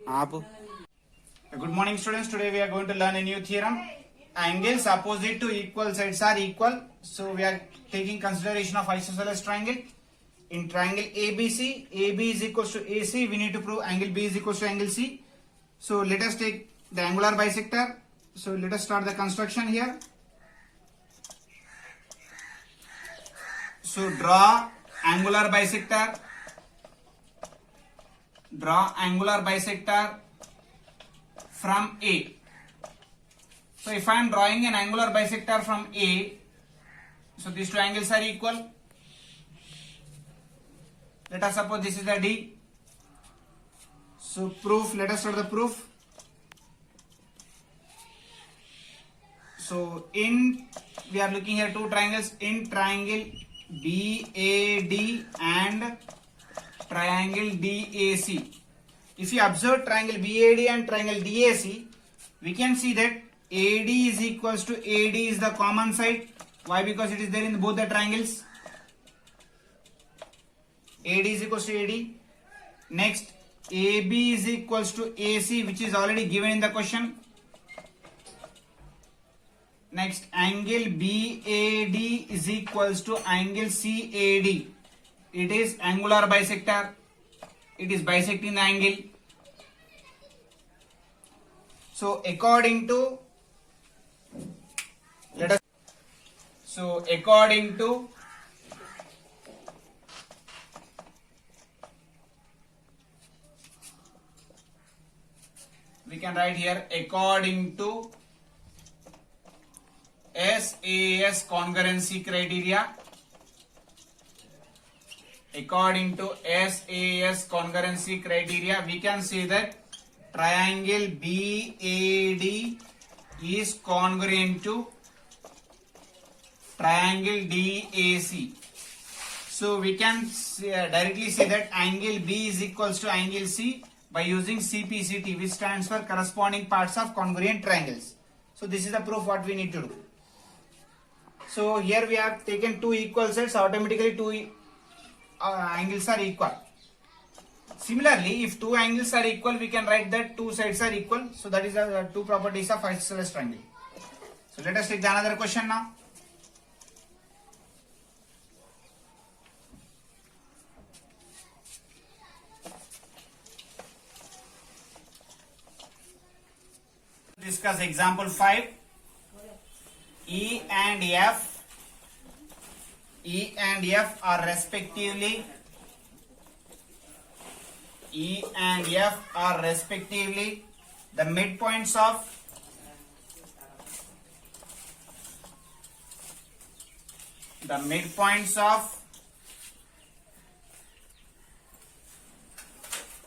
आप Good morning students. Today we are going to learn a new theorem. Angles opposite to equal sides are equal. So we are taking consideration of isosceles triangle. In triangle ABC, AB is equals to AC. We need to prove angle B is equals to angle C. So let us take the angular bisector. So let us start the construction here. So draw angular bisector. Draw angular bisector from A. So if I am drawing an angular bisector from A, so these two angles are equal. Let us suppose this is the D. So proof, let us start the proof. So we are looking here two triangles, in triangle BAD and triangle DAC. If you observe triangle BAD and triangle DAC, we can see that AD is equals to AD is the common side. Why? Because it is there in both the triangles. AD is equals to AD. Next, AB is equals to AC, which is already given in the question. Next, angle BAD is equals to angle CAD. It is angular bisector. It is bisecting the angle. So according to we can write here according to SAS congruency criteria. According to SAS congruency criteria, we can say that triangle BAD is congruent to triangle DAC. So we can directly say that angle B is equals to angle C by using CPCT, which stands for corresponding parts of congruent triangles. So this is the proof what we need to do. So here we have taken two equal sides, automatically two angles are equal. Similarly, if two angles are equal, we can write that two sides are equal. So that is the two properties of isosceles triangle. So let us take the another question now. Discuss example 5. E and F are respectively the midpoints of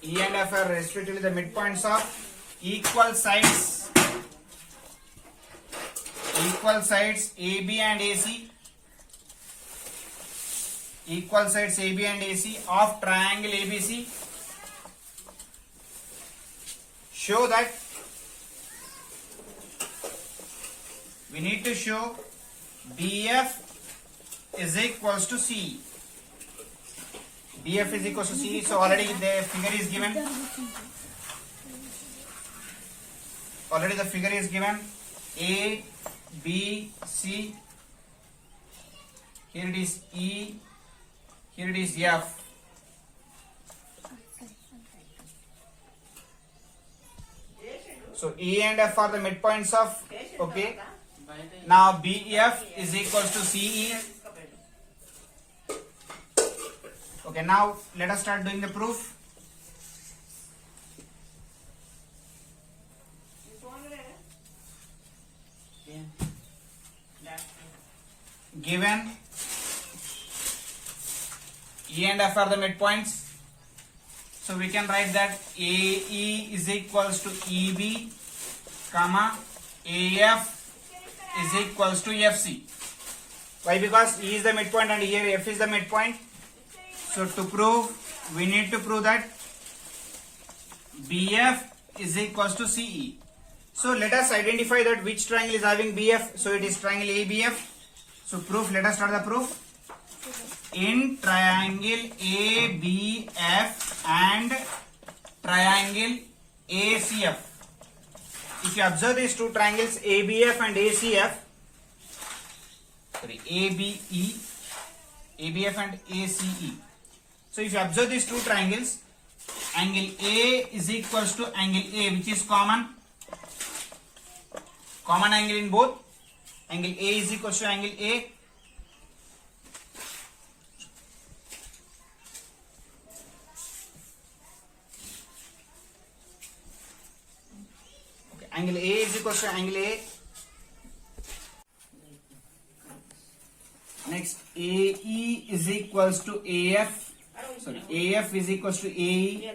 E and F are respectively the midpoints of equal sides AB and AC. Equal sides AB and AC of triangle ABC. Show that we need to show BF is equals to CE. BF is equals to CE. So already the figure is given. Already the figure is given. A, B, C. Here it is E. Here it is F. So E and F are the midpoints of, okay. Now BF is equals to CE. Okay, now let us start doing the proof. Given E and F are the midpoints, so we can write that AE is equals to EB, comma AF is equals to FC. Why? Because E is the midpoint and here F is the midpoint. So to prove, we need to prove that BF is equals to CE. So let us identify that which triangle is having BF. So it is triangle ABF. So proof, let us start the proof. In triangle ABF and triangle ACF. If you observe these two triangles ABF and ACF, sorry, ABF and ACE. So if you observe these two triangles, angle A is equals to angle A, which is common angle in both. Angle A is equals to angle A. Okay, angle A is equals to angle A. Next, AE is equals to AF. Sorry, AF is equals to AE.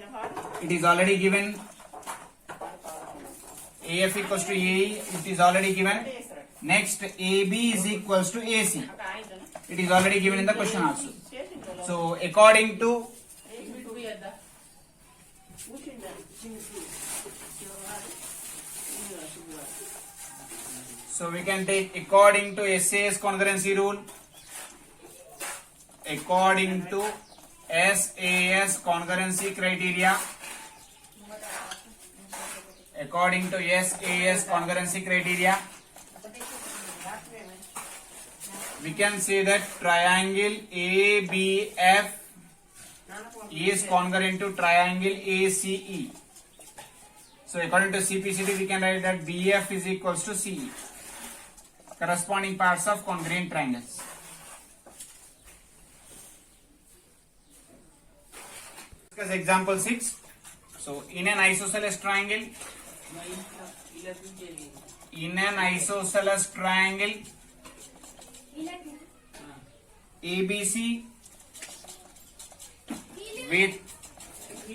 It is already given. AF equals to AE. It is already given. Next, AB is equals to AC. It is already given in the question also. So, according to we can take according to SAS congruency rule. According to SAS congruency criteria. According to SAS congruency criteria, we can say that triangle ABF is congruent to triangle ACE. So according to CPCT, we can write that BF is equals to CE. Corresponding parts of congruent triangles. Discuss example 6. So in an isosceles triangle, ABC with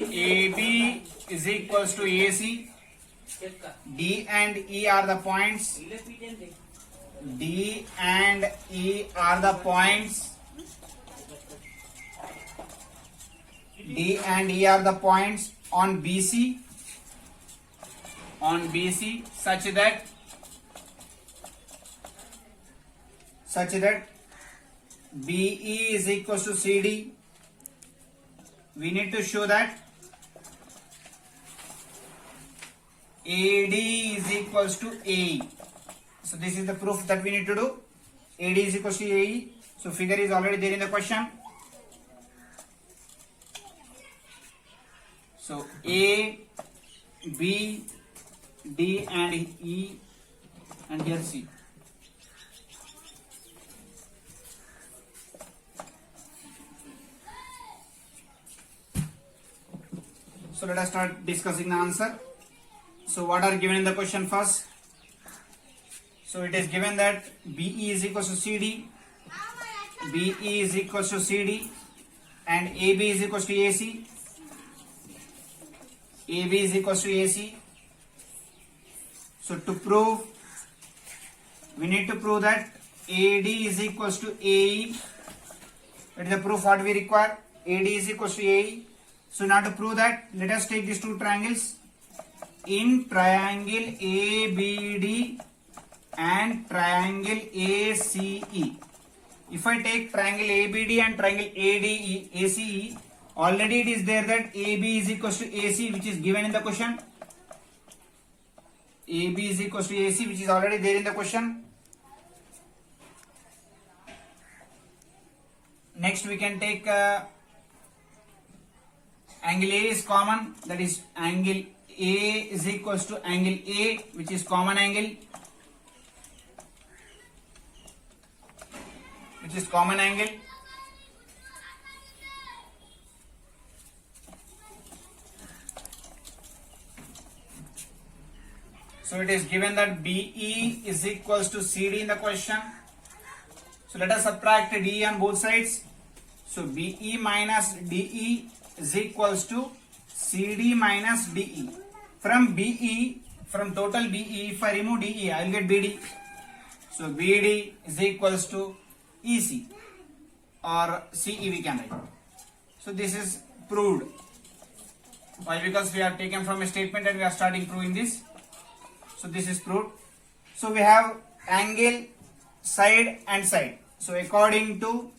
AB is equals to AC, D and E are the points. D and E are the points. D and E are the points on BC such that BE is equals to CD. We need to show that AD is equals to AE. So this is the proof that we need to do. AD is equals to AE. So figure is already there in the question. So A, B, D and E and here C. So let us start discussing the answer. So what are given in the question first? So it is given that BE is equals to CD, BE is equals to CD and AB is equals to AC. AB is equals to AC. So to prove, we need to prove that AD is equals to AE. That is the proof what we require. AD is equals to AE. So now to prove that, let us take these two triangles. In triangle ABD and triangle ACE. If I take triangle ABD and triangle ACE, already it is there that AB is equals to AC, which is given in the question. AB is equals to AC, which is already there in the question. Next we can take angle A is common, that is angle A is equals to angle A, which is common angle. So it is given that BE is equals to CD in the question. So let us subtract DE on both sides. So BE minus DE is equals to CD minus DE. From BE, from total BE, if I remove DE, I will get BD. So BD is equals to EC or CE we can write. So this is proved. Why? Because we have taken from a statement and we are starting proving this. So this is proved. So we have angle, side and side. So according to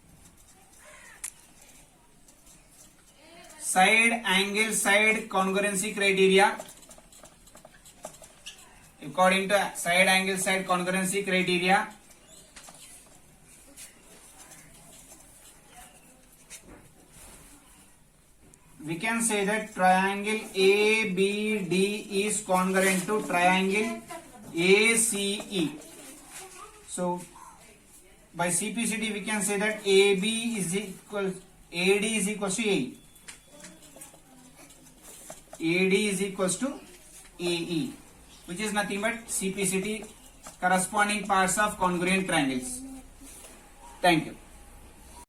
side, angle, side congruency criteria, according to side angle side congruency criteria, we can say that triangle ABD is congruent to triangle ACE. So by CPCT we can say that AD is equal to AE. AD is equals to AE, which is nothing but CPCT, corresponding parts of congruent triangles. Thank you.